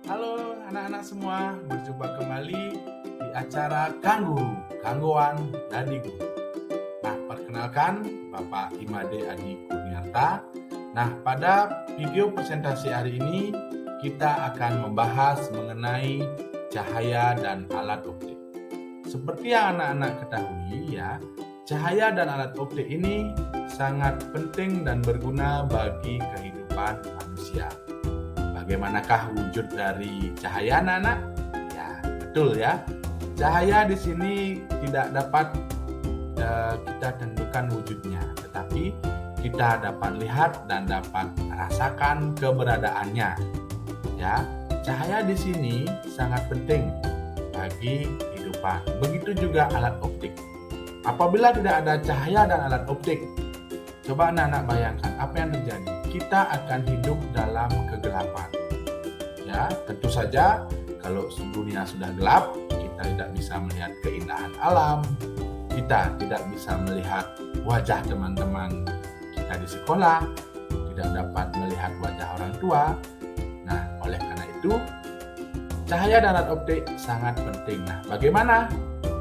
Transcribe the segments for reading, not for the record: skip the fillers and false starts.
Halo anak-anak semua, berjumpa kembali di acara Kangguan Dadi Guru. Nah, perkenalkan Bapak Imade Adi Kurniarta. Nah, pada video presentasi hari ini kita akan membahas mengenai cahaya dan alat optik. Seperti yang anak-anak ketahui ya, cahaya dan alat optik ini sangat penting dan berguna bagi kehidupan manusia. Bagaimanakah wujud dari cahaya, anak-anak? Ya, betul ya. Cahaya di sini tidak dapat kita tentukan wujudnya, tetapi kita dapat lihat dan dapat rasakan keberadaannya. Ya, cahaya di sini sangat penting bagi kehidupan. Begitu juga alat optik. Apabila tidak ada cahaya dan alat optik, coba anak-anak bayangkan apa yang terjadi. Kita akan hidup dalam kegelapan. Ya, tentu saja kalau dunia sudah gelap, kita tidak bisa melihat keindahan alam. Kita tidak bisa melihat wajah teman-teman kita di sekolah, tidak dapat melihat wajah orang tua. Nah, oleh karena itu, cahaya dan alat optik sangat penting. Nah, bagaimana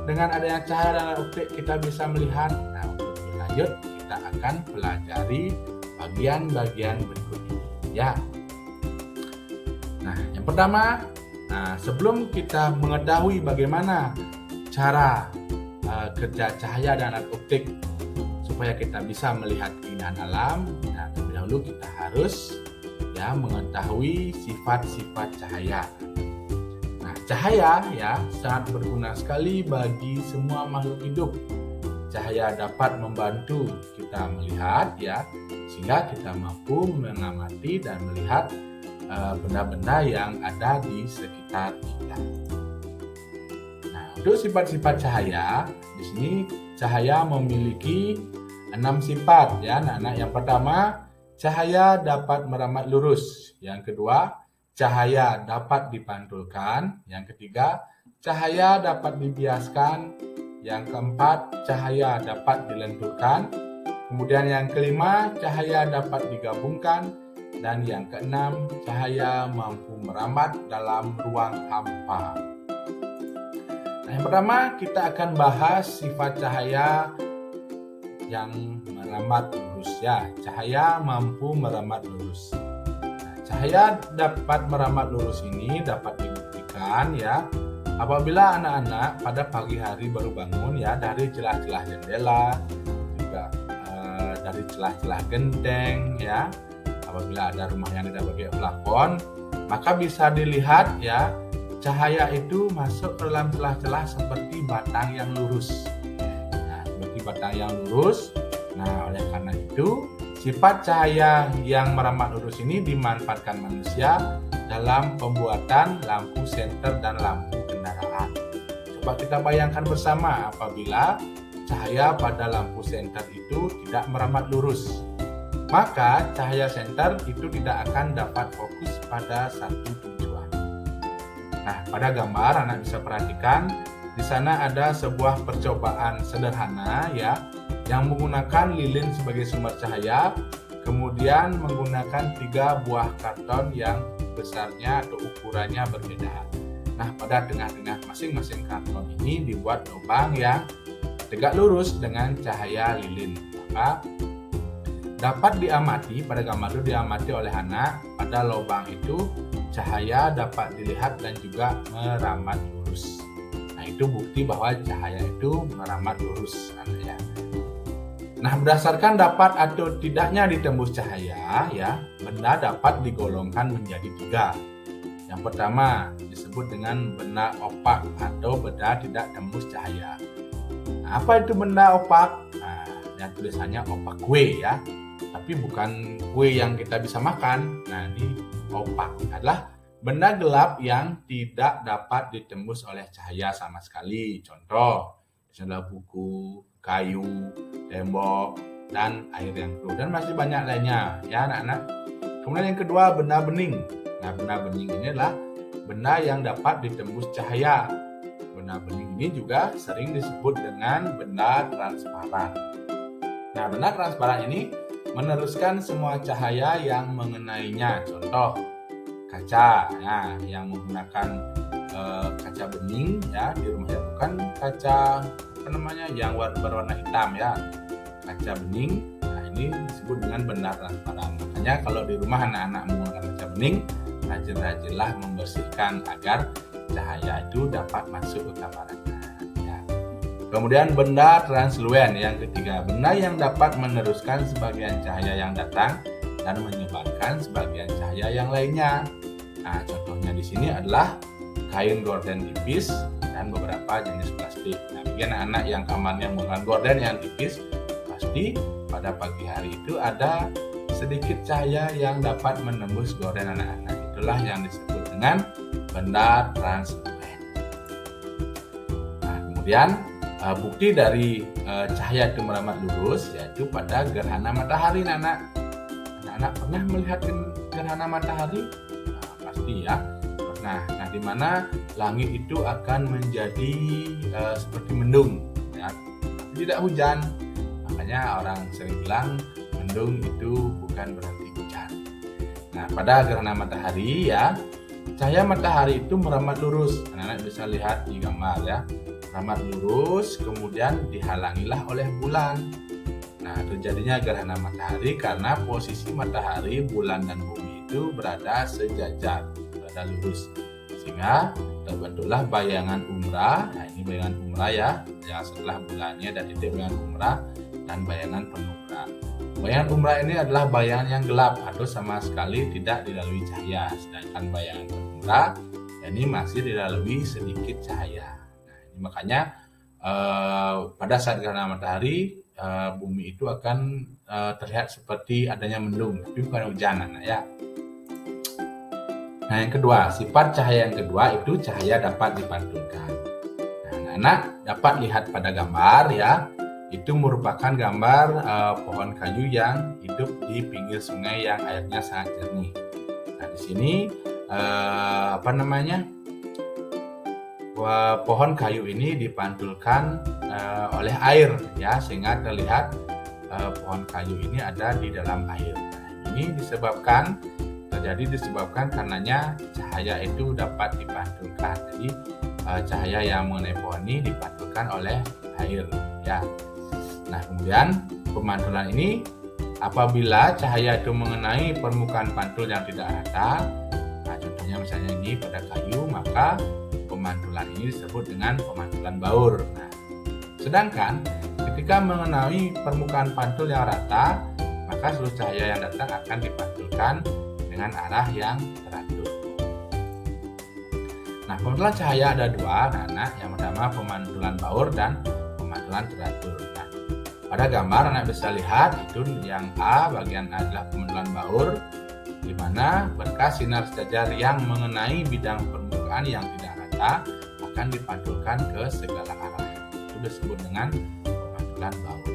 dengan adanya cahaya dan alat optik kita bisa melihat? Nah, untuk lebih lanjut kita akan pelajari bagian-bagian berikut ini ya. Nah, yang pertama, sebelum kita mengetahui bagaimana cara kerja cahaya dan alat optik supaya kita bisa melihat keindahan alam, nah terlebih dahulu kita harus ya mengetahui sifat-sifat cahaya. Nah, cahaya ya sangat berguna sekali bagi semua makhluk hidup. Cahaya dapat membantu kita melihat ya, sehingga kita mampu mengamati dan melihat benda-benda yang ada di sekitar kita. Nah, untuk sifat-sifat cahaya, di sini cahaya memiliki 6 sifat ya, anak-anak. Yang pertama, cahaya dapat merambat lurus. Yang kedua, cahaya dapat dipantulkan. Yang ketiga, cahaya dapat dibiaskan. Yang keempat, cahaya dapat dilenturkan. Kemudian yang kelima, cahaya dapat digabungkan. Dan yang keenam, cahaya mampu merambat dalam ruang hampa. Nah, yang pertama kita akan bahas sifat cahaya yang merambat lurus ya. Cahaya mampu merambat lurus. Nah, cahaya dapat merambat lurus ini dapat dibuktikan ya apabila anak-anak pada pagi hari baru bangun ya, dari celah-celah jendela, juga dari celah-celah genteng ya. Apabila ada rumah yang tidak pakai plafon, maka bisa dilihat ya, cahaya itu masuk ke dalam celah-celah seperti batang yang lurus. Nah, seperti batang yang lurus. Nah, oleh karena itu, sifat cahaya yang merambat lurus ini dimanfaatkan manusia dalam pembuatan lampu senter dan lampu kendaraan. Coba kita bayangkan bersama apabila cahaya pada lampu senter itu tidak merambat lurus, maka cahaya senter itu tidak akan dapat fokus pada satu tujuan. Nah, pada gambar anak bisa perhatikan di sana ada sebuah percobaan sederhana ya, yang menggunakan lilin sebagai sumber cahaya, kemudian menggunakan 3 buah karton yang besarnya atau ukurannya berbeda. Nah, pada tengah-tengah masing-masing karton ini dibuat lubang yang tegak lurus dengan cahaya lilin. Maka dapat diamati, pada gambar itu diamati oleh anak, pada lubang itu cahaya dapat dilihat dan juga merambat lurus. Nah, itu bukti bahwa cahaya itu merambat lurus ya. Nah, berdasarkan dapat atau tidaknya ditembus cahaya ya, benda dapat digolongkan menjadi 3. Yang pertama disebut dengan benda opak atau benda tidak tembus cahaya. Nah, apa itu benda opak? Nah, yang tulisannya opak kue ya, tapi bukan kue yang kita bisa makan. Nah, ini opak adalah benda gelap yang tidak dapat ditembus oleh cahaya sama sekali. Contoh, misalnya buku, kayu, tembok, dan air yang keruh, dan masih banyak lainnya ya anak-anak. Kemudian yang kedua, benda bening. Nah, benda bening ini adalah benda yang dapat ditembus cahaya. Benda bening ini juga sering disebut dengan benda transparan. Nah, benda transparan ini meneruskan semua cahaya yang mengenainya. Contoh, kaca ya, yang menggunakan kaca bening ya di rumahnya, bukan kaca yang berwarna hitam ya, kaca bening. Nah, ini disebut dengan benda transparan. Makanya kalau di rumah anak-anak menggunakan kaca bening, rajin-rajinlah membersihkan agar cahaya itu dapat masuk ke kamar Anda ya. Kemudian benda transluen yang ketiga, benda yang dapat meneruskan sebagian cahaya yang datang dan menyebarkan sebagian cahaya yang lainnya. Nah, contohnya di sini adalah kain gorden tipis dan beberapa jenis plastik. Nah, bagi anak-anak yang kamarnya menggunakan gorden yang tipis, pasti pada pagi hari itu ada sedikit cahaya yang dapat menembus gorden anak-anak. Itulah yang disebut dengan benda transluen. Nah, kemudian bukti dari cahaya itu merambat lurus yaitu pada gerhana matahari. Anak-anak pernah melihat gerhana matahari? Pasti ya. Nah, di mana langit itu akan menjadi seperti mendung, ya, tidak hujan. Makanya orang sering bilang mendung itu bukan berarti hujan. Nah, pada gerhana matahari ya, cahaya matahari itu merambat lurus. Anak-anak bisa lihat di gambar ya, merambat lurus, kemudian dihalangilah oleh bulan. Nah, terjadinya gerhana matahari karena posisi matahari, bulan, dan bumi itu berada sejajar, berada lurus, sehingga terbentuklah bayangan umbra. Nah, ini bayangan umbra ya, yang setelah bulannya dan titik bayangan umbra dan bayangan penumbra. Bayangan umbra ini adalah bayangan yang gelap atau sama sekali tidak dilalui cahaya, sedangkan bayangan penumbra ini masih dilalui sedikit cahaya. Nah, ini makanya pada saat gerhana matahari bumi itu akan terlihat seperti adanya mendung, tapi bukan hujan ya. Nah, yang kedua, sifat cahaya yang kedua itu cahaya dapat dipantulkan. Nah, anak-anak dapat lihat pada gambar ya, itu merupakan gambar pohon kayu yang hidup di pinggir sungai yang airnya sangat jernih. Nah, di sini pohon kayu ini dipantulkan oleh air ya, sehingga terlihat pohon kayu ini ada di dalam air. Nah, ini disebabkan karenanya cahaya itu dapat dipantulkan. Jadi cahaya yang mengenai pohon ini dipantulkan oleh air ya. Nah, kemudian pemantulan ini apabila cahaya itu mengenai permukaan pantul yang tidak rata, nah contohnya misalnya ini pada kayu, maka pemantulan ini disebut dengan pemantulan baur. Nah, sedangkan ketika mengenai permukaan pantul yang rata, maka seluruh cahaya yang datang akan dipantulkan dengan arah yang teratur. Nah, pemantulan cahaya ada dua, anak. Yang pertama pemantulan baur dan pemantulan teratur. Nah, pada gambar anak bisa lihat itu yang A, bagian A adalah pemantulan baur, di mana berkas sinar sejajar yang mengenai bidang permukaan yang tidak rata akan dipantulkan ke segala arah. Itu disebut dengan pemantulan baur.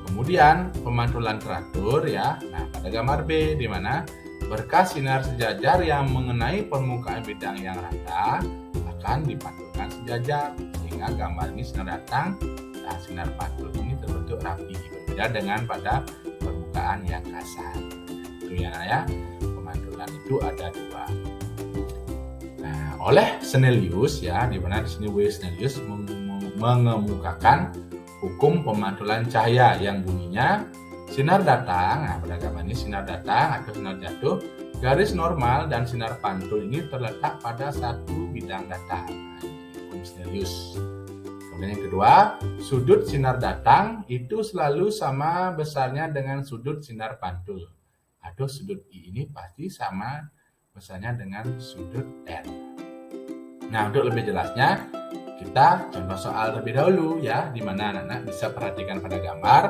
Kemudian pemantulan teratur ya. Nah, pada gambar B di mana berkas sinar sejajar yang mengenai permukaan bidang yang rata akan dipantulkan sejajar, sehingga gambar ini sinar datang dan sinar pantul ini terbentuk rapi, berbeda dengan pada permukaan yang kasar. Itu ya, pemantulan itu ada dua. Nah, oleh Snellius ya, di mana di sini W. Snellius mengemukakan hukum pemantulan cahaya yang bunyinya sinar datang. Nah, pada gambar ini sinar datang atau sinar jatuh, garis normal dan sinar pantul ini terletak pada satu bidang datar. Nah, hukum Snellius. Kemudian yang kedua, sudut sinar datang itu selalu sama besarnya dengan sudut sinar pantul, atau sudut I ini pasti sama besarnya dengan sudut R. Nah, untuk lebih jelasnya kita contoh soal terlebih dahulu ya, di mana anak-anak bisa perhatikan pada gambar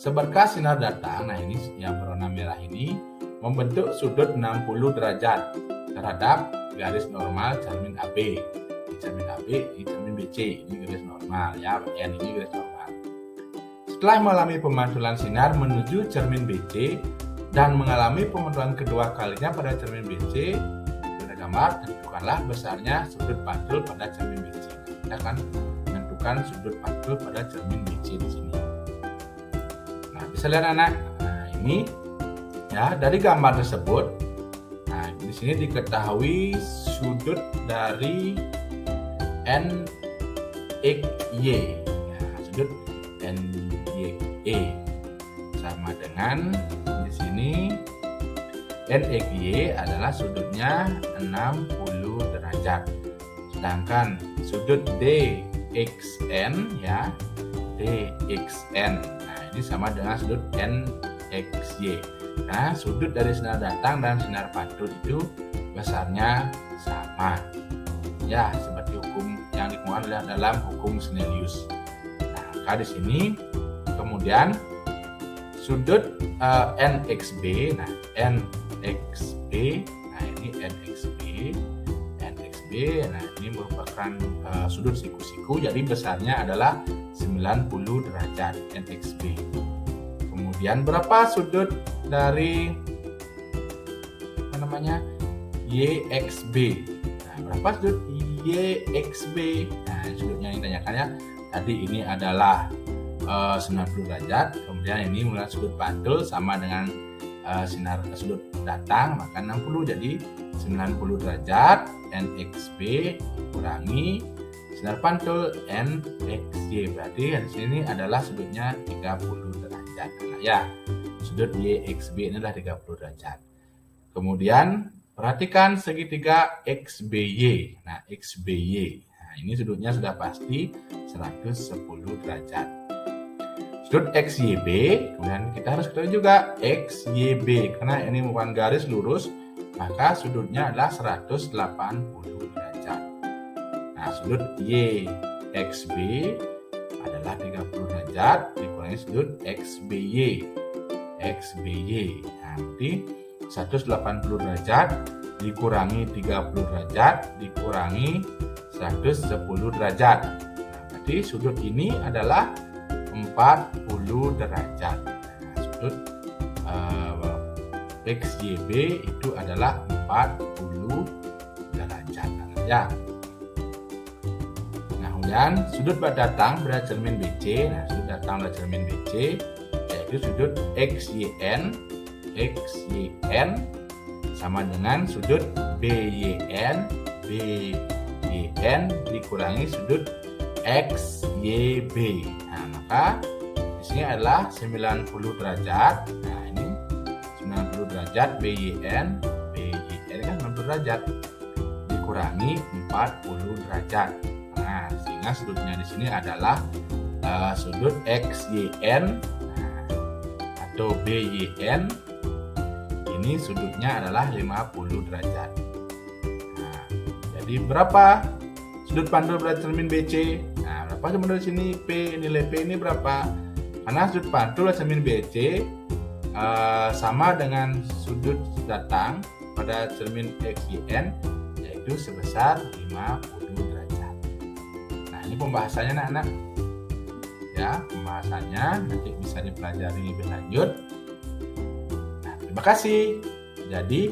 seberkas sinar datang. Nah, ini yang berwarna merah ini membentuk sudut 60 derajat terhadap garis normal cermin AB. Cermin AB, ini cermin BC, ini garis normal ya, bagian ini garis normal. Setelah mengalami pemantulan sinar menuju cermin BC dan mengalami pemantulan kedua kalinya pada cermin BC, pada gambar tentukanlah besarnya sudut pantul pada cermin BC. Kita akan menentukan sudut pantul pada cermin BC di sini. Nah, bisa lihat anak. Nah, ini ya dari gambar tersebut. Nah, ini di sini diketahui sudut dari NXY. Ya, sudut NXY sama dengan di sini NXY adalah sudutnya 60 derajat. Sedangkan sudut DXN ya, DXN. Nah, ini sama dengan sudut NXY. Nah, sudut dari sinar datang dan sinar pantul itu besarnya sama. Ya, seperti hukum yang dikemukakan dalam hukum Snellius. Nah, maka di sini kemudian sudut NXB, nah NXB, nah ini NXB, nah ini merupakan sudut siku-siku, jadi besarnya adalah 90 derajat NXB. Kemudian berapa sudut dari YXB? Nah, berapa sudut YXB? Nah, sudutnya yang ditanyakannya tadi ini adalah 90 derajat, kemudian ini mulai sudut pantul sama dengan sinar sudut datang, maka 60 jadi 90 derajat NXB kurangi sinar pantul NXY, berarti di sini adalah sudutnya 30 derajat. Nah, ya, sudut YXB ini adalah 30 derajat. Kemudian perhatikan segitiga XBY. Nah, XBY. Nah, ini sudutnya sudah pasti 110 derajat. Sudut XYB, kemudian kita harus ketahui juga XYB, karena ini merupakan garis lurus, maka sudutnya adalah 180 derajat. Nah, sudut YXB adalah 30 derajat dikurangi sudut XBY. Nah, berarti 180 derajat dikurangi 30 derajat dikurangi 110 derajat. Nah, berarti sudut ini adalah 40 derajat. Nah, sudut XYB itu adalah 40 derajat. Ya. Nah, kemudian sudut datang pada cermin BC. Nah, sudut datang pada cermin BC yaitu sudut XYN sama dengan sudut BYN dikurangi sudut XYB. Nah, maka di sini adalah 90 derajat. Nah, ini 90 derajat BYN kan 90 derajat dikurangi 40 derajat. Nah, sehingga sudutnya di sini adalah sudut XYN atau BYN. Ini sudutnya adalah 50 derajat. Nah, jadi berapa sudut pantul pada cermin BC? Nah, berapa sebenarnya di sini P, nilai P ini berapa? Karena sudut pantul pada cermin BC sama dengan sudut datang pada cermin XYN yaitu sebesar 50 derajat. Nah, ini pembahasannya anak-anak. Ya, pembahasannya nanti bisa dipelajari lebih lanjut. Terima kasih. Jadi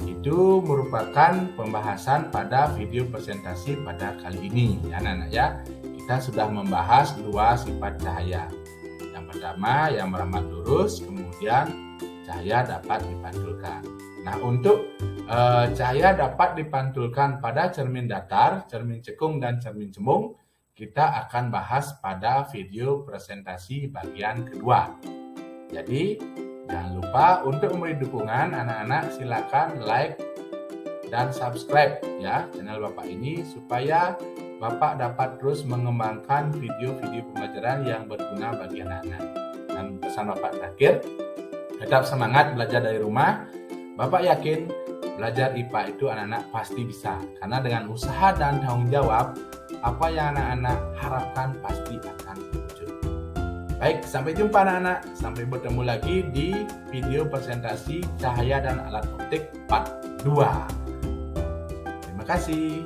itu merupakan pembahasan pada video presentasi pada kali ini ya anak-anak ya. Kita sudah membahas dua sifat cahaya. Yang pertama yang merambat lurus, kemudian cahaya dapat dipantulkan. Nah, untuk cahaya dapat dipantulkan pada cermin datar, cermin cekung dan cermin cembung, kita akan bahas pada video presentasi bagian kedua. Jadi jangan lupa untuk memberi dukungan anak-anak, silakan like dan subscribe ya channel Bapak ini supaya Bapak dapat terus mengembangkan video-video pembelajaran yang berguna bagi anak-anak. Dan pesan Bapak terakhir, tetap semangat belajar dari rumah. Bapak yakin belajar IPA itu anak-anak pasti bisa, karena dengan usaha dan tanggung jawab, apa yang anak-anak harapkan pasti akan terwujud. Baik, sampai jumpa anak-anak. Sampai bertemu lagi di video presentasi cahaya dan alat optik part 2. Terima kasih.